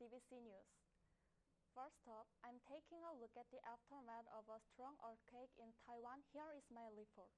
DVC News. First up, I'm taking a look at the aftermath of a strong earthquake in Taiwan. Here is my report.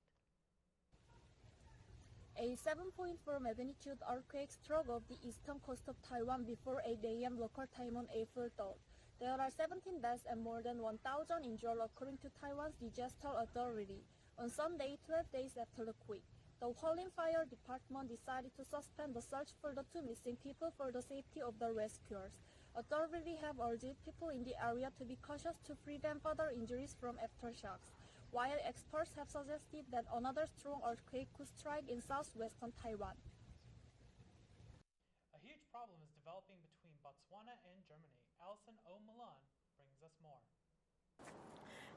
A 7.4 magnitude earthquake struck off the eastern coast of Taiwan before 8 a.m. local time on April 3rd. There are 17 deaths and more than 1,000 injured according to Taiwan's disaster authority. On Sunday, 12 days after the quake, the Hualien Fire Department decided to suspend the search for the two missing people for the safety of the rescuers. Authorities have urged people in the area to be cautious to prevent further injuries from aftershocks, while experts have suggested that another strong earthquake could strike in southwestern Taiwan. A huge problem is developing between Botswana and Germany. Alison O. Milan brings us more.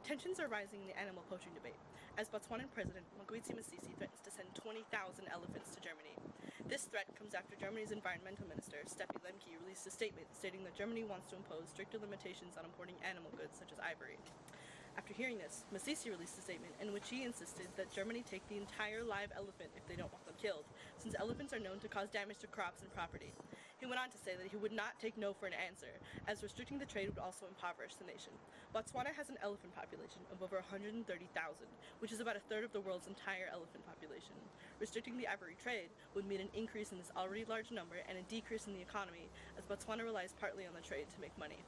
Tensions are rising in the animal poaching debate, as Botswanan President Mokgweetsi Masisi threatens to send 20,000 elephants to Germany. This threat comes after Germany's environmental minister, Steffi Lemke, released a statement stating that Germany wants to impose stricter limitations on importing animal goods such as ivory. After hearing this, Masisi released a statement in which he insisted that Germany take the entire live elephant if they don't want them killed, since elephants are known to cause damage to crops and property. He went on to say that he would not take no for an answer, as restricting the trade would also impoverish the nation. Botswana has an elephant population of over 130,000, which is about a third of the world's entire elephant population. Restricting the ivory trade would mean an increase in this already large number and a decrease in the economy, as Botswana relies partly on the trade to make money.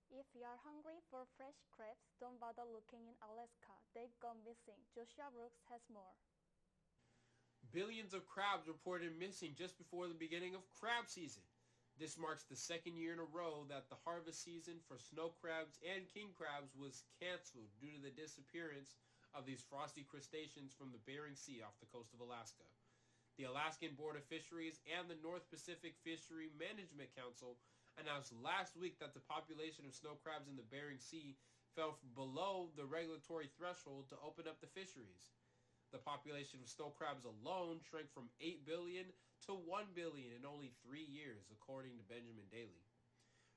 If you are hungry for fresh crabs, don't bother looking in Alaska. They've gone missing. Joshua Brooks has more. Billions of crabs reported missing just before the beginning of crab season. This marks the second year in a row that the harvest season for snow crabs and king crabs was canceled due to the disappearance of these frosty crustaceans from the Bering Sea off the coast of Alaska. The Alaskan Board of Fisheries and the North Pacific Fishery Management Council announced last week that the population of snow crabs in the Bering Sea fell below the regulatory threshold to open up the fisheries. The population of snow crabs alone shrank from 8 billion to 1 billion in only 3 years, according to Benjamin Daly.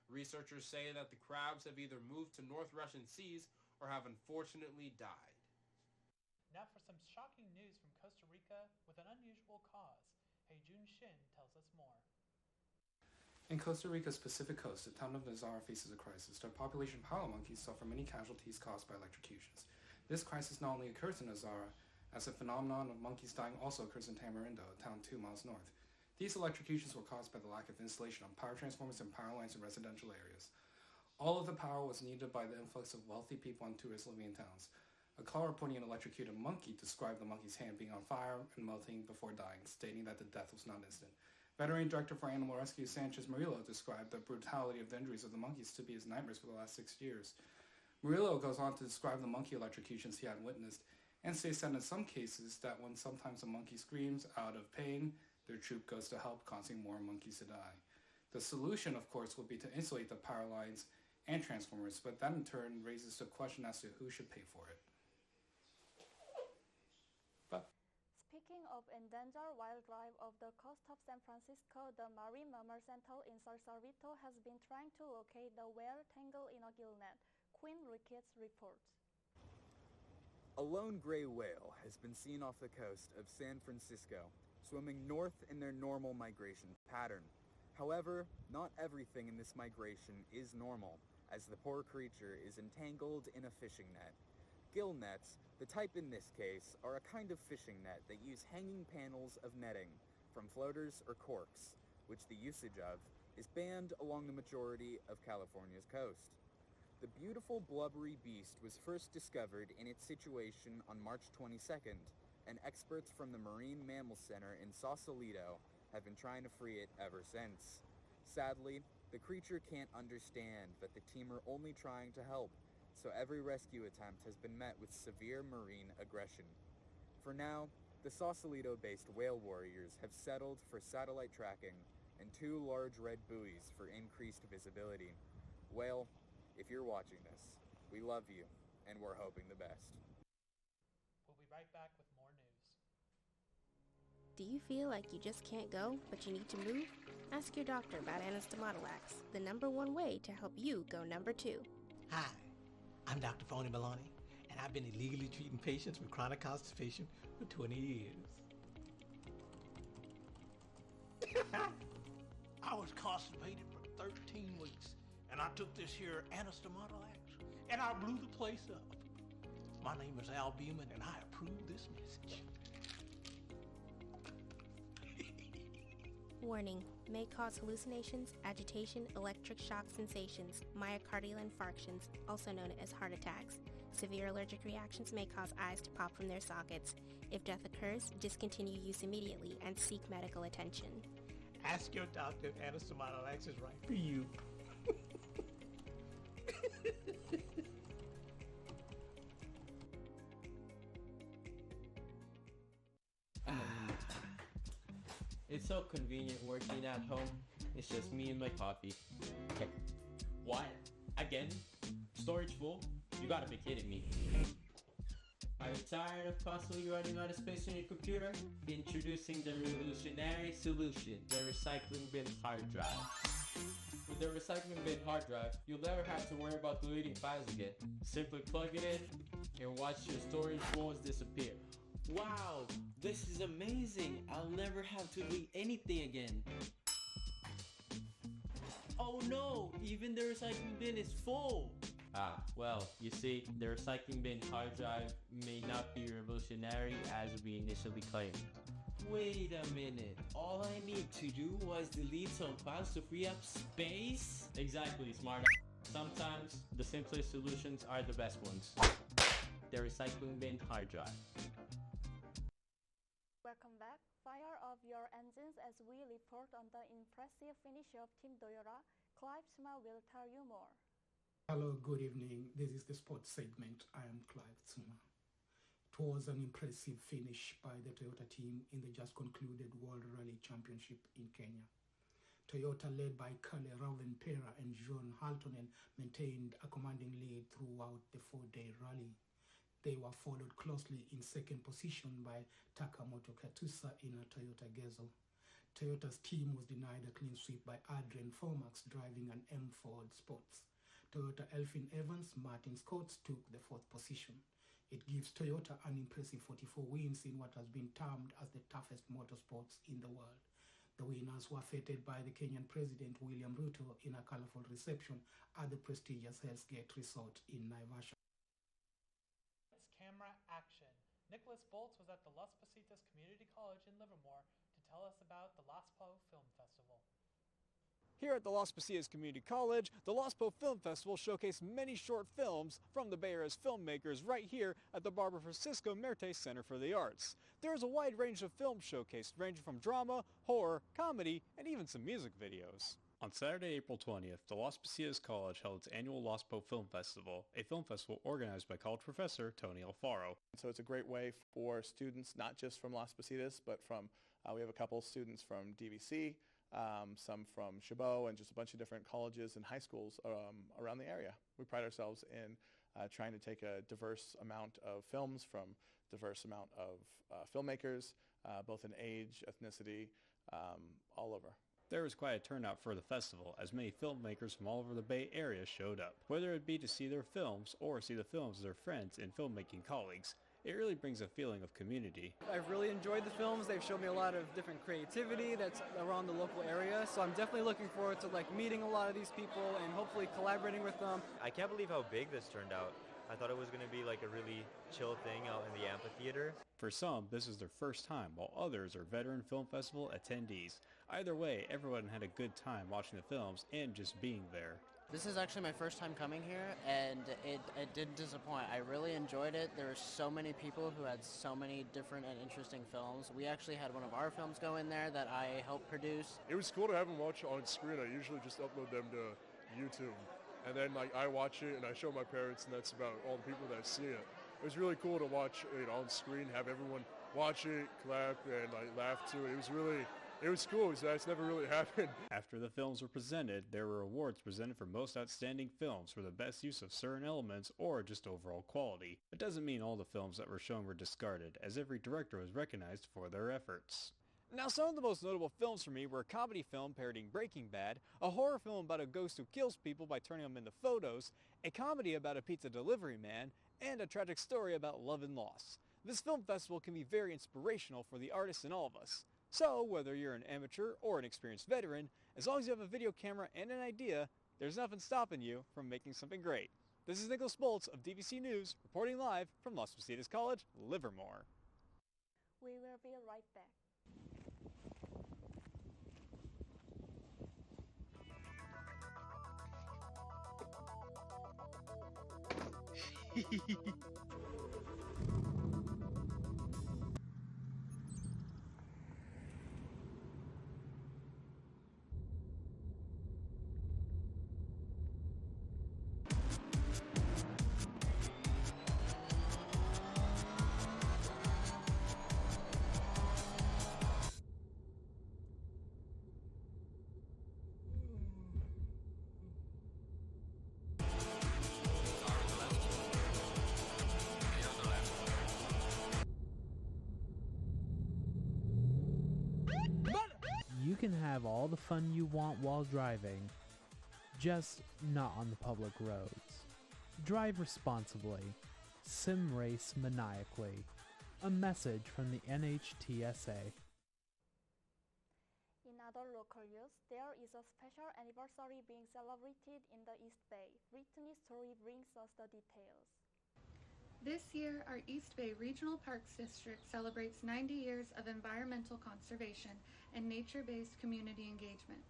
Researchers say that the crabs have either moved to North Russian seas or have unfortunately died. Now for some shocking news from Costa Rica with an unusual cause. Heijun Shin tells us more. In Costa Rica's Pacific coast, the town of Nazara faces a crisis. Their population of palo monkeys suffer many casualties caused by electrocutions. This crisis not only occurs in Nazara, as a phenomenon of monkeys dying also occurs in Tamarindo, a town 2 miles north. These electrocutions were caused by the lack of installation of power transformers and power lines in residential areas. All of the power was needed by the influx of wealthy people and tourists living in towns. A caller reporting an electrocuted monkey described the monkey's hand being on fire and melting before dying, stating that the death was not instant. Veterinary Director for Animal Rescue Sanchez Murillo described the brutality of the injuries of the monkeys to be his nightmares for the last 6 years. Murillo goes on to describe the monkey electrocutions he had witnessed and states that in some cases that when sometimes a monkey screams out of pain, their troop goes to help, causing more monkeys to die. The solution, of course, would be to insulate the power lines and transformers, but that in turn raises the question as to who should pay for it. Speaking of endangered wildlife off the coast of San Francisco, the Marine Mammal Center in Sausalito has been trying to locate the whale tangled in a gillnet. Quinn Ricketts reports. A lone gray whale has been seen off the coast of San Francisco, swimming north in their normal migration pattern. However, not everything in this migration is normal, as the poor creature is entangled in a fishing net. Gill nets, the type in this case, are a kind of fishing net that use hanging panels of netting from floaters or corks, which the usage of is banned along the majority of California's coast. The beautiful blubbery beast was first discovered in its situation on March 22nd, and experts from the Marine Mammal Center in Sausalito have been trying to free it ever since. Sadly, the creature can't understand that the team are only trying to help, so every rescue attempt has been met with severe marine aggression. For now, the Sausalito-based whale warriors have settled for satellite tracking and 2 large red buoys for increased visibility. Whale, if you're watching this, we love you, and we're hoping the best. We'll be right back with more news. Do you feel like you just can't go, but you need to move? Ask your doctor about Anastomotilax, the #1 way to help you go #2. Hi, I'm Dr. Phony Maloney, and I've been illegally treating patients with chronic constipation for 20 years. I was constipated for 13 weeks, and I took this here anestomodelax, and I blew the place up. My name is Albumin, and I approve this message. Warning, may cause hallucinations, agitation, electric shock sensations, myocardial infarctions, also known as heart attacks. Severe allergic reactions may cause eyes to pop from their sockets. If death occurs, discontinue use immediately and seek medical attention. Ask your doctor if anestomodelax is right for you. It's so convenient working at home. It's just me and my coffee. Okay. What? Again? Storage full? You gotta be kidding me. Are you tired of constantly running out of space on your computer? Introducing the revolutionary solution, the recycling bin hard drive. With the recycling bin hard drive, you'll never have to worry about deleting files again. Simply plug it in and watch your storage walls disappear. Wow, this is amazing. I'll never have to delete anything again. Oh no, even the recycling bin is full. Ah, well, you see, the recycling bin hard drive may not be revolutionary as we initially claimed. Wait a minute, all I need to do was delete some files to free up space? Exactly, smart. Sometimes the simplest solutions are the best ones. The recycling bin hard drive. Welcome back. Fire up your engines as we report on the impressive finish of Team Toyota. Clive Tsuma will tell you more. Hello, good evening. This is the sports segment. I am Clive Tsuma. It was an impressive finish by the Toyota team in the just concluded World Rally Championship in Kenya. Toyota, led by Kalle Rauvenpera and John Haltonen, maintained a commanding lead throughout the four-day rally. They were followed closely in second position by Takamoto Katusa in a Toyota Gazelle. Toyota's team was denied a clean sweep by Adrian Formax driving an M Ford Sports. Toyota Elfin Evans, Martin Scott took the fourth position. It gives Toyota an impressive 44 wins in what has been termed as the toughest motorsports in the world. The winners were feted by the Kenyan President William Ruto in a colorful reception at the prestigious Hell's Gate Resort in Naivasha. It's camera action. Nicholas Boltz was at the Las Positas Community College in Livermore to tell us about the Las Po Film Festival. Here at the Las Positas Community College, the Las Po Film Festival showcased many short films from the Bay Area's filmmakers right here at the Barbara Francisco Merte Center for the Arts. There is a wide range of films showcased, ranging from drama, horror, comedy, and even some music videos. On Saturday, April 20th, the Las Positas College held its annual Las Po Film Festival, a film festival organized by college professor Tony Alfaro. So it's a great way for students, not just from Las Positas, but from, we have a couple students from DVC, some from Chabot, and just a bunch of different colleges and high schools around the area. We pride ourselves in trying to take a diverse amount of films from diverse amount of filmmakers, both in age, ethnicity, all over. There was quite a turnout for the festival, as many filmmakers from all over the Bay Area showed up. Whether it be to see their films or see the films of their friends and filmmaking colleagues, it really brings a feeling of community. I've really enjoyed the films. They've shown me a lot of different creativity that's around the local area, so I'm definitely looking forward to meeting a lot of these people and hopefully collaborating with them. I can't believe how big this turned out. I thought it was going to be like a really chill thing out in the amphitheater. For some, this is their first time, while others are veteran film festival attendees. Either way, everyone had a good time watching the films and just being there. This is actually my first time coming here, and it didn't disappoint. I really enjoyed it. There were so many people who had so many different and interesting films. We actually had one of our films go in there that I helped produce. It was cool to have them watch on screen. I usually just upload them to YouTube. And then I watch it and I show my parents, and that's about all the people that see it. It was really cool to watch it on screen, have everyone watch it, clap, and laugh to it. It was cool. That's never really happened. After the films were presented, there were awards presented for most outstanding films for the best use of certain elements or just overall quality. It doesn't mean all the films that were shown were discarded, as every director was recognized for their efforts. Now, some of the most notable films for me were a comedy film parodying Breaking Bad, a horror film about a ghost who kills people by turning them into photos, a comedy about a pizza delivery man, and a tragic story about love and loss. This film festival can be very inspirational for the artists in all of us. So, whether you're an amateur or an experienced veteran, As long as you have a video camera and an idea, there's nothing stopping you from making something great. This is Nicholas Bolts of DVC News, reporting live from Las Positas College, Livermore. We will be right back. You can have all the fun you want while driving, just not on the public roads. Drive responsibly. Sim race maniacally. A message from the NHTSA. In other local news, there is a special anniversary being celebrated in the East Bay. Brittany Story brings us the details. This year, our East Bay Regional Parks District celebrates 90 years of environmental conservation and nature-based community engagement.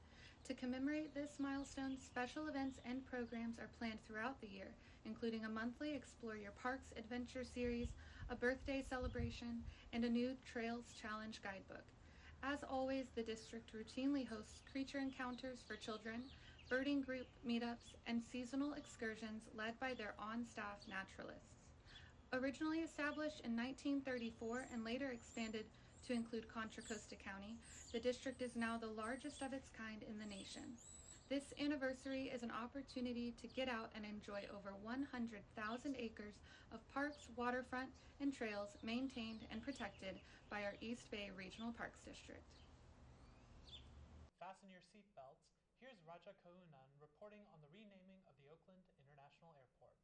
To commemorate this milestone, special events and programs are planned throughout the year, including a monthly Explore Your Parks Adventure series, a birthday celebration, and a new Trails Challenge guidebook. As always, the district routinely hosts creature encounters for children, birding group meetups, and seasonal excursions led by their on-staff naturalists. Originally established in 1934 and later expanded to include Contra Costa County, the district is now the largest of its kind in the nation. This anniversary is an opportunity to get out and enjoy over 100,000 acres of parks, waterfront, and trails maintained and protected by our East Bay Regional Parks District. Fasten your seatbelts. Here's Raja Kaunan reporting on the renaming of the Oakland International Airport.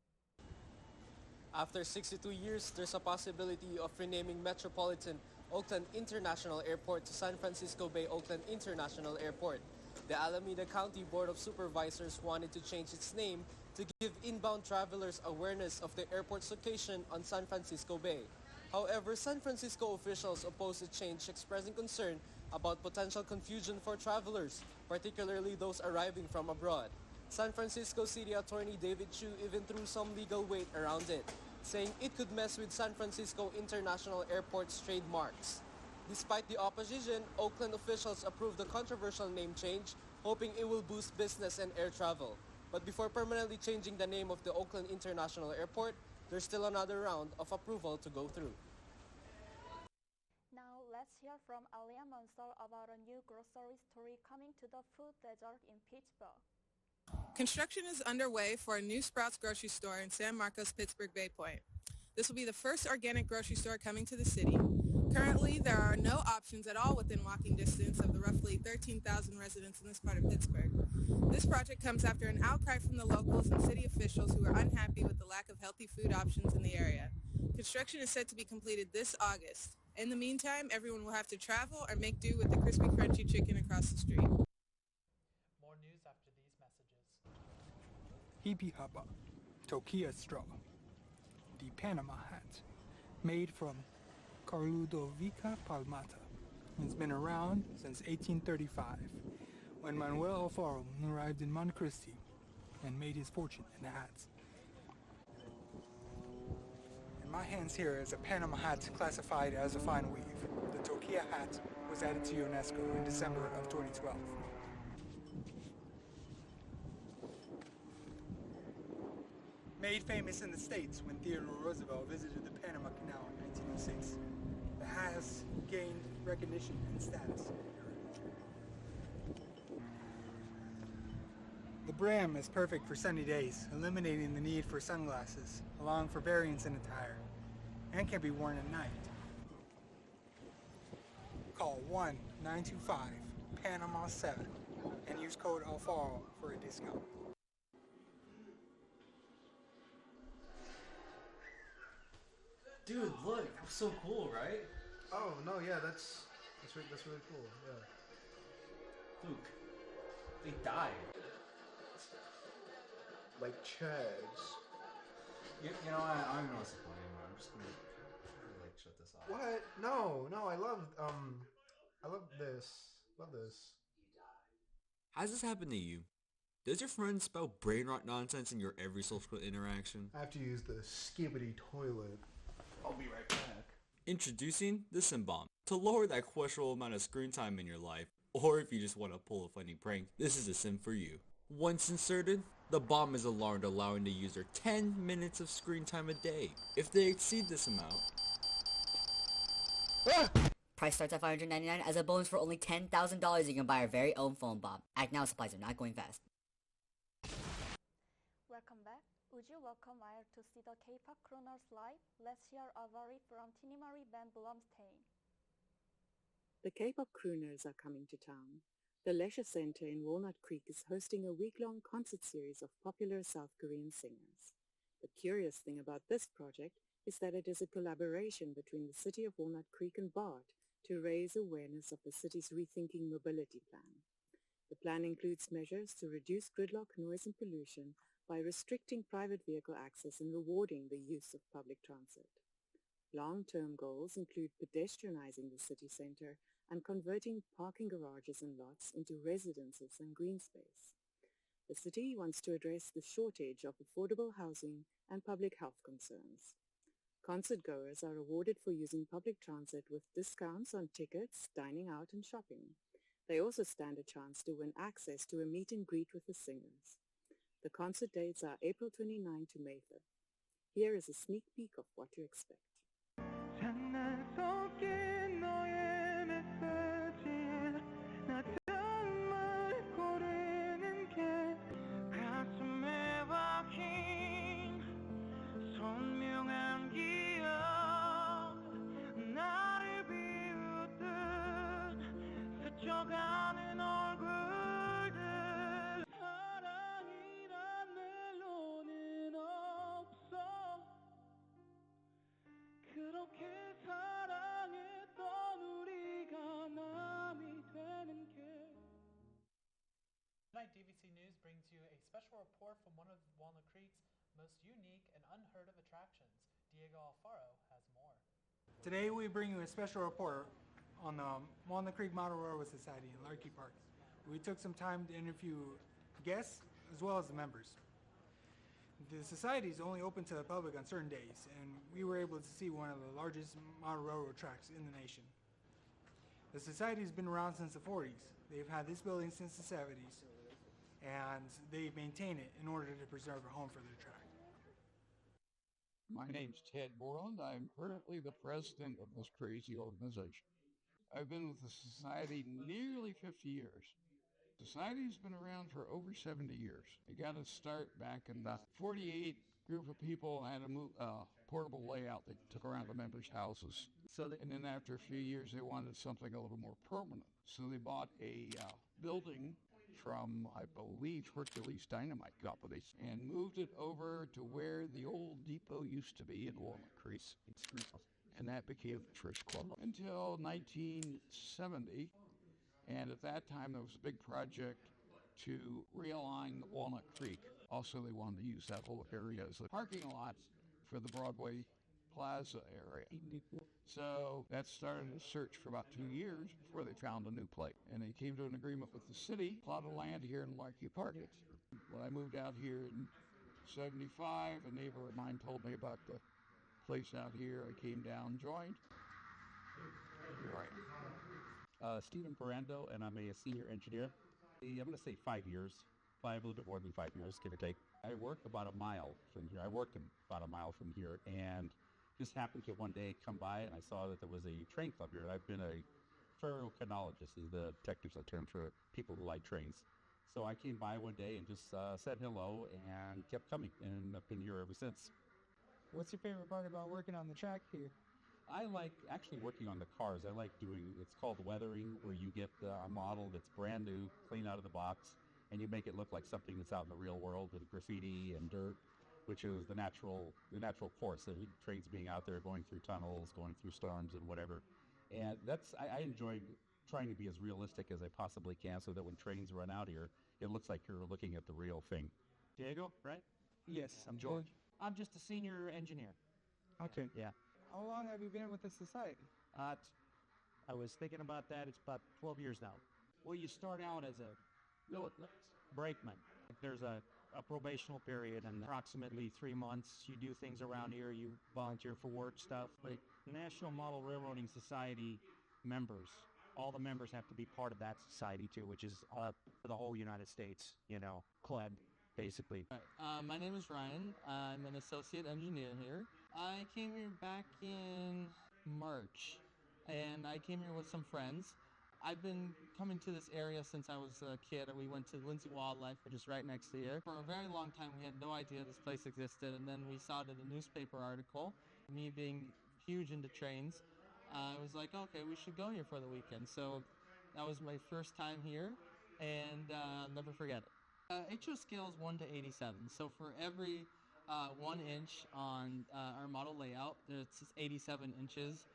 After 62 years, there's a possibility of renaming Metropolitan Oakland International Airport to San Francisco Bay Oakland International Airport. The Alameda County Board of Supervisors wanted to change its name to give inbound travelers awareness of the airport's location on San Francisco Bay. However, San Francisco officials opposed the change, expressing concern about potential confusion for travelers, particularly those arriving from abroad. San Francisco City Attorney David Chu even threw some legal weight around it, saying it could mess with San Francisco International Airport's trademarks. Despite the opposition, Oakland officials approved the controversial name change, hoping it will boost business and air travel. But before permanently changing the name of the Oakland International Airport, there's still another round of approval to go through. Now let's hear from Alia Mansell about a new grocery store coming to the food desert in Pittsburgh. Construction is underway for a new Sprouts grocery store in San Marcos, Pittsburgh Bay Point. This will be the first organic grocery store coming to the city. Currently, there are no options at all within walking distance of the roughly 13,000 residents in this part of Pittsburgh. This project comes after an outcry from the locals and city officials who are unhappy with the lack of healthy food options in the area. Construction is set to be completed this August. In the meantime, everyone will have to travel or make do with the crispy, crunchy chicken across the street. More news after these messages. Hippie Haba, Tokia straw, the Panama hat, made from Carludovica palmata. It's been around since 1835, when Manuel Alfaro arrived in Montecristi and made his fortune in the hats. In my hands here is a Panama hat classified as a fine weave. The Tokia hat was added to UNESCO in December of 2012. Made famous in the States when Theodore Roosevelt visited the Panama Canal in 1906. The hat has gained recognition and status. The brim is perfect for sunny days, eliminating the need for sunglasses, allowing for variance in attire, and can be worn at night. Call 1-925-PANAMA-7 and use code ALFARO for a discount. Dude, look, so cool, right? Oh no, yeah, that's really cool. Yeah. Luke, They died. Like Chads. You know what? I don't know what's the point anymore. I'm just gonna like shut this off. What? No, I love this. Love this. Has this happened to you? Does your friend spout brain rot nonsense in your every social interaction? I have to use the skibbity toilet. I'll be right back. Introducing the Sim Bomb. To lower that questionable amount of screen time in your life, or if you just want to pull a funny prank, this is a sim for you. Once inserted, the bomb is alarmed, allowing the user 10 minutes of screen time a day. If they exceed this amount... Price starts at $599. As a bonus for only $10,000, you can buy our very own phone bomb. Act now, supplies are not going fast. Welcome back. Would you welcome Wire to see the K-pop crooners live? Let's hear a worry from Tinimari band Blumstein. The K-pop crooners are coming to town. The Leisure Center in Walnut Creek is hosting a week-long concert series of popular South Korean singers. The curious thing about this project is that it is a collaboration between the city of Walnut Creek and BART to raise awareness of the city's Rethinking Mobility Plan. The plan includes measures to reduce gridlock, noise, and pollution by restricting private vehicle access and rewarding the use of public transit. Long-term goals include pedestrianizing the city center and converting parking garages and lots into residences and green space. The city wants to address the shortage of affordable housing and public health concerns. Concert goers are rewarded for using public transit with discounts on tickets, dining out, and shopping. They also stand a chance to win access to a meet and greet with the singers. The concert dates are April 29 to May 3rd. Here is a sneak peek of what to expect. Tonight, DVC News brings you a special report from one of Walnut Creek's most unique and unheard of attractions. Diego Alfaro has more. Today we bring you a special report on the Walnut Creek Model Railroad Society in Larky Park. We took some time to interview guests as well as the members. The society is only open to the public on certain days, and we were able to see one of the largest model railroad tracks in the nation. The society has been around since the 40s. They've had this building since the 70s, and they maintain it in order to preserve a home for their track. My name's Ted Borland. I'm currently the president of this crazy organization. I've been with the society nearly 50 years. The society's been around for over 70 years. It got its start back in the 48 group of people had a portable layout that took around the members' houses. And then after a few years, they wanted something a little more permanent. So they bought a building from, I believe, Hercules Dynamite Company and moved it over to where the old depot used to be in Walnut Creek. And that became the Trish Club until 1970. And at that time, there was a big project to realign Walnut Creek. Also, they wanted to use that whole area as a parking lot for the Broadway Plaza area. So that started a search for about 2 years before they found a new place. And they came to an agreement with the city, plot of land here in Larky Park. When I moved out here in 75, a neighbor of mine told me about the place out here. I came down, joined. Stephen Ferrando, and I'm a senior engineer. I'm going to say 5 years, a little bit more than 5 years, give or take. I work about a mile from here. I worked about a mile from here, and just happened to one day come by, and I saw that there was a train club here. I've been a ferrochronologist, is the technical term for people who like trains. So I came by one day and just said hello and kept coming, and I've been here ever since. What's your favorite part about working on the track here? I like actually working on the cars. I like doing, it's called weathering, where you get a model that's brand new, clean out of the box, and you make it look like something that's out in the real world with graffiti and dirt, which is the natural course of trains being out there, going through tunnels, going through storms and whatever. And I enjoy trying to be as realistic as I possibly can so that when trains run out here, it looks like you're looking at the real thing. Diego, right? Yes, I'm George. I'm just a senior engineer. Okay. Yeah. How long have you been with the society? I was thinking about that. It's about 12 years now. Well, you start out as a brakeman. There's a probational period, and approximately 3 months you do things around here. You volunteer for work stuff. But National Model Railroading Society members, all the members have to be part of that society too, which is for the whole United States, club, basically. My name is Ryan. I'm an associate engineer here. I came here back in March, and I came here with some friends. I've been coming to this area since I was a kid. We went to Lindsay Wildlife, which is right next to here. For a very long time, we had no idea this place existed, and then we saw it in a newspaper article. Me being huge into trains, I was like, okay, we should go here for the weekend. So that was my first time here, and I'll never forget it. HO scale is 1 to 87. So for every 1 inch on our model layout, it's 87 inches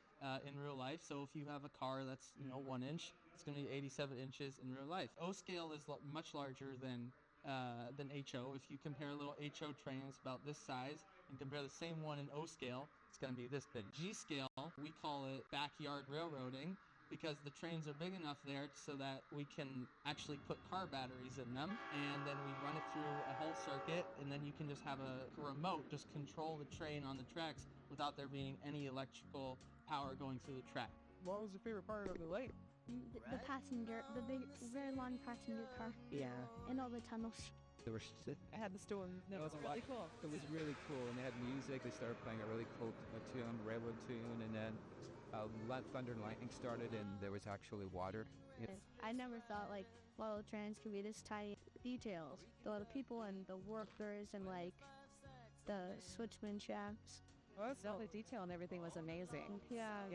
in real life. So if you have a car that's 1 inch, it's going to be 87 inches in real life. O scale is much larger than HO. If you compare a little HO train, it's about this size, and compare the same one in O scale, it's going to be this big. G scale, we call it backyard railroading, because the trains are big enough there so that we can actually put car batteries in them, and then we run it through a whole circuit, and then you can just have a remote just control the train on the tracks without there being any electrical power going through the track. What was your favorite part of the lake? The passenger, the big, very long passenger car. Yeah. And all the tunnels. I had the storm. That was really cool. It was really cool, and they had music. They started playing a really cool tune, railroad tune, and then thunder and lightning started, and there was actually water. I never thought model trains could be this tiny. Details, the people and the workers and the switchman shafts. Well, all the detail and everything was amazing. Yeah.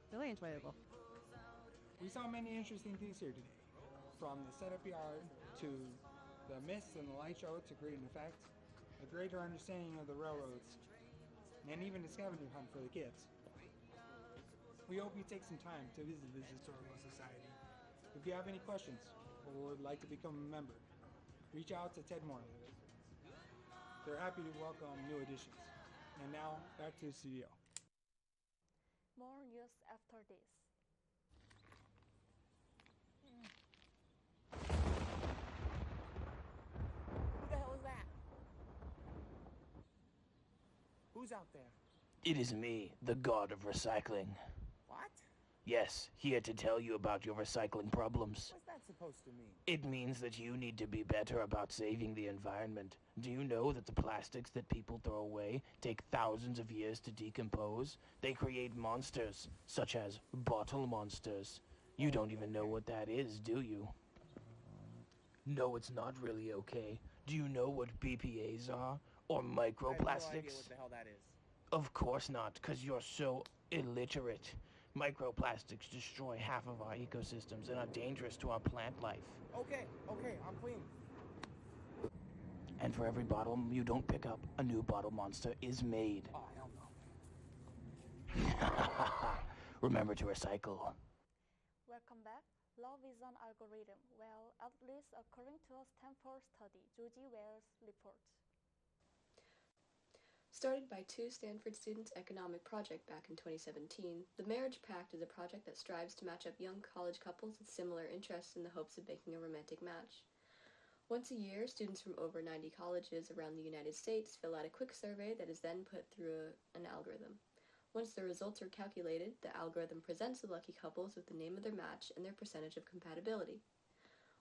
Really enjoyable. We saw many interesting things here today, from the setup yard to the mist and the light show to create an effect, a greater understanding of the railroads, and even a scavenger hunt for the kids. We hope you take some time to visit this historical society. If you have any questions or would like to become a member, reach out to Ted Moore. They're happy to welcome new additions. And now, back to the studio. More news after this. Who the hell is that? Who's out there? It is me, the god of recycling. What? Yes, here to tell you about your recycling problems. What's that supposed to mean? It means that you need to be better about saving the environment. Do you know that the plastics that people throw away take thousands of years to decompose? They create monsters, such as bottle monsters. You don't even know what that is, do you? No, it's not really okay. Do you know what BPAs are? Or microplastics? I have no idea what the hell that is. Of course not, because you're so illiterate. Microplastics destroy half of our ecosystems and are dangerous to our plant life. Okay, I'm clean. And for every bottle you don't pick up, a new bottle monster is made. Oh, hell no. Remember to recycle. Welcome back. Love is an algorithm. Well, at least according to a Stanford study, Georgie Wells reports. Started by two Stanford students' economic project back in 2017, the Marriage Pact is a project that strives to match up young college couples with similar interests in the hopes of making a romantic match. Once a year, students from over 90 colleges around the United States fill out a quick survey that is then put through an algorithm. Once the results are calculated, the algorithm presents the lucky couples with the name of their match and their percentage of compatibility.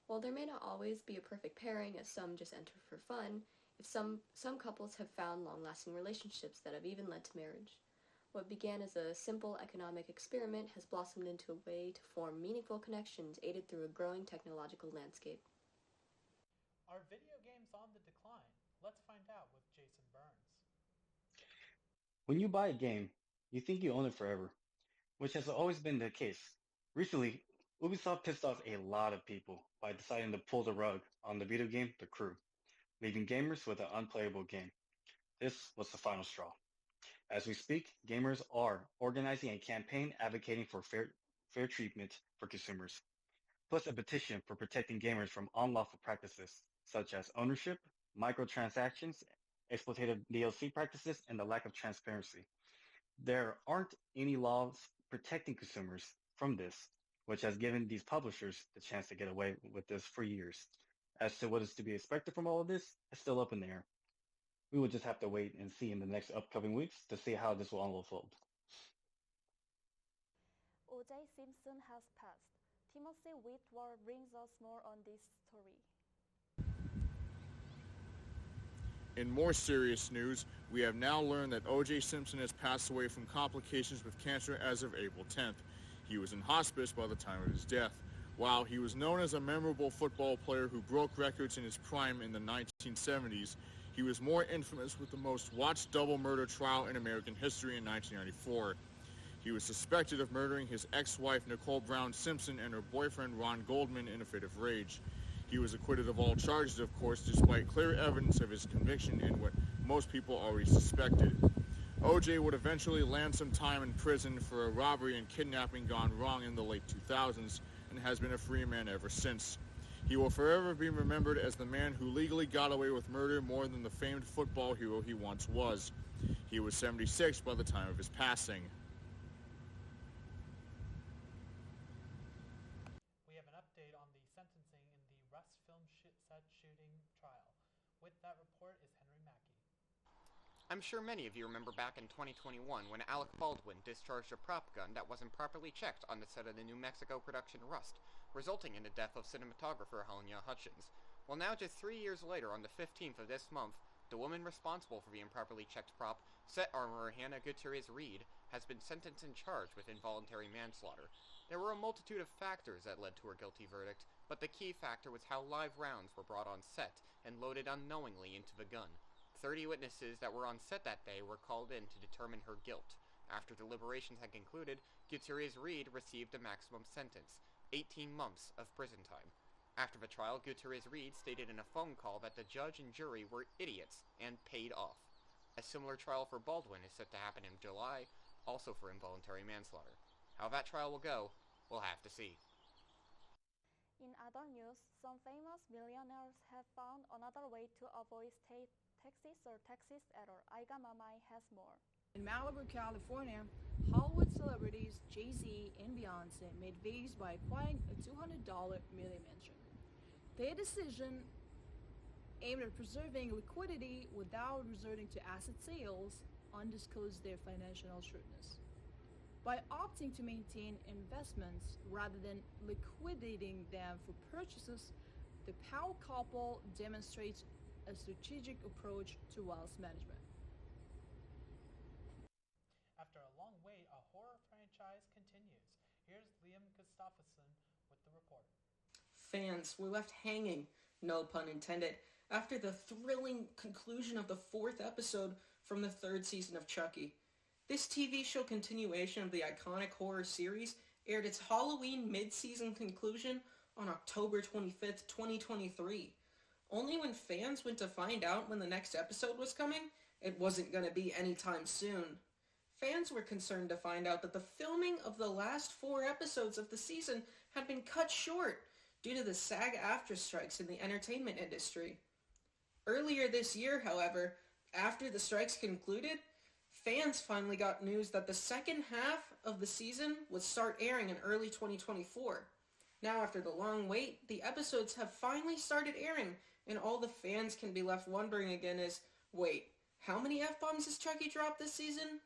While there may not always be a perfect pairing, as some just enter for fun, some couples have found long-lasting relationships that have even led to marriage. What began as a simple economic experiment has blossomed into a way to form meaningful connections aided through a growing technological landscape. Are video games on the decline? Let's find out with Jason Burns. When you buy a game, you think you own it forever, which has always been the case. Recently, Ubisoft pissed off a lot of people by deciding to pull the rug on the video game The Crew, leaving gamers with an unplayable game. This was the final straw. As we speak, gamers are organizing a campaign advocating for fair treatment for consumers. plus a petition for protecting gamers from unlawful practices such as ownership, microtransactions, exploitative DLC practices, and the lack of transparency. There aren't any laws protecting consumers from this, which has given these publishers the chance to get away with this for years. As to what is to be expected from all of this, it's still up in the air. We will just have to wait and see in the next upcoming weeks to see how this will unfold. O.J. Simpson has passed. Timothy Whitworth brings us more on this story. In more serious news, we have now learned that O.J. Simpson has passed away from complications with cancer as of April 10th. He was in hospice by the time of his death. While he was known as a memorable football player who broke records in his prime in the 1970s, he was more infamous with the most watched double murder trial in American history in 1994. He was suspected of murdering his ex-wife Nicole Brown Simpson and her boyfriend Ron Goldman in a fit of rage. He was acquitted of all charges, of course, despite clear evidence of his conviction in what most people already suspected. O.J. would eventually land some time in prison for a robbery and kidnapping gone wrong in the late 2000s and has been a free man ever since. He will forever be remembered as the man who legally got away with murder more than the famed football hero he once was. He was 76 by the time of his passing. We have an update on the sentencing in the Rust film set shooting trial. With that report is Henry Mackey. I'm sure many of you remember back in 2021 when Alec Baldwin discharged a prop gun that wasn't properly checked on the set of the New Mexico production Rust, resulting in the death of cinematographer Halyna Hutchins. Well, now just 3 years later, on the 15th of this month, the woman responsible for the improperly checked prop, set armorer Hannah Gutierrez-Reed, has been sentenced and charged with involuntary manslaughter. There were a multitude of factors that led to her guilty verdict, but the key factor was how live rounds were brought on set and loaded unknowingly into the gun. 30 witnesses that were on set that day were called in to determine her guilt. After deliberations had concluded, Gutierrez-Reed received a maximum sentence, 18 months of prison time. After the trial, Gutierrez-Reed stated in a phone call that the judge and jury were idiots and paid off. A similar trial for Baldwin is set to happen in July, also for involuntary manslaughter. How that trial will go, we'll have to see. In other news, some famous millionaires have found another way to avoid state taxes or taxes error. Aiga Mamai has more. In Malibu, California, Hollywood celebrities Jay-Z and Beyonce made waves by acquiring a $200 million mansion. Their decision aimed at preserving liquidity without resorting to asset sales undisclosed their financial shrewdness. By opting to maintain investments rather than liquidating them for purchases, the Powell couple demonstrates a strategic approach to wealth management. After a long wait, a horror franchise continues. Here's Liam Gustafsson with the report. Fans were left hanging, no pun intended, after the thrilling conclusion of the 4th episode from the 3rd season of Chucky. This TV show continuation of the iconic horror series aired its Halloween mid-season conclusion on October 25th, 2023. Only when fans went to find out when the next episode was coming, it wasn't going to be anytime soon. Fans were concerned to find out that the filming of the last 4 episodes of the season had been cut short due to the SAG-AFTRA strikes in the entertainment industry. Earlier this year, however, after the strikes concluded, fans finally got news that the second half of the season would start airing in early 2024. Now, after the long wait, the episodes have finally started airing, and all the fans can be left wondering again is, wait, how many F-bombs has Chucky dropped this season?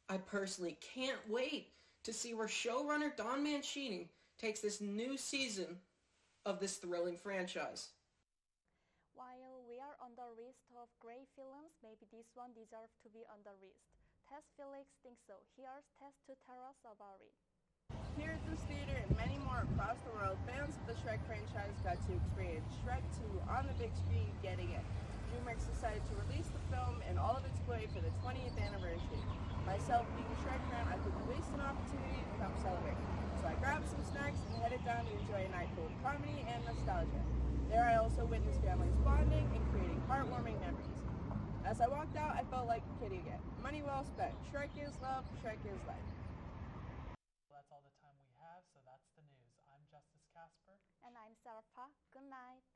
I personally can't wait to see where showrunner Don Mancini takes this new season of this thrilling franchise. While we are on the list of great films, maybe this one deserves to be on the list. Tess Felix thinks so. Here's Tess to tell us about it. Here at this theater and many more across the world, fans of the Shrek franchise got to experience Shrek 2 on the big screen yet again. DreamWorks decided to release the film in all of its glory for the 20th anniversary. Myself being a Shrek fan, I couldn't waste an opportunity to come celebrate. So I grabbed some snacks and headed down to enjoy a night full of comedy and nostalgia. There I also witnessed families bonding and creating heartwarming memories. As I walked out, I felt like a kid again. Money well spent. Shrek is love, Shrek is life. That's all the time we have, so that's the news. I'm Justice Casper. Good night.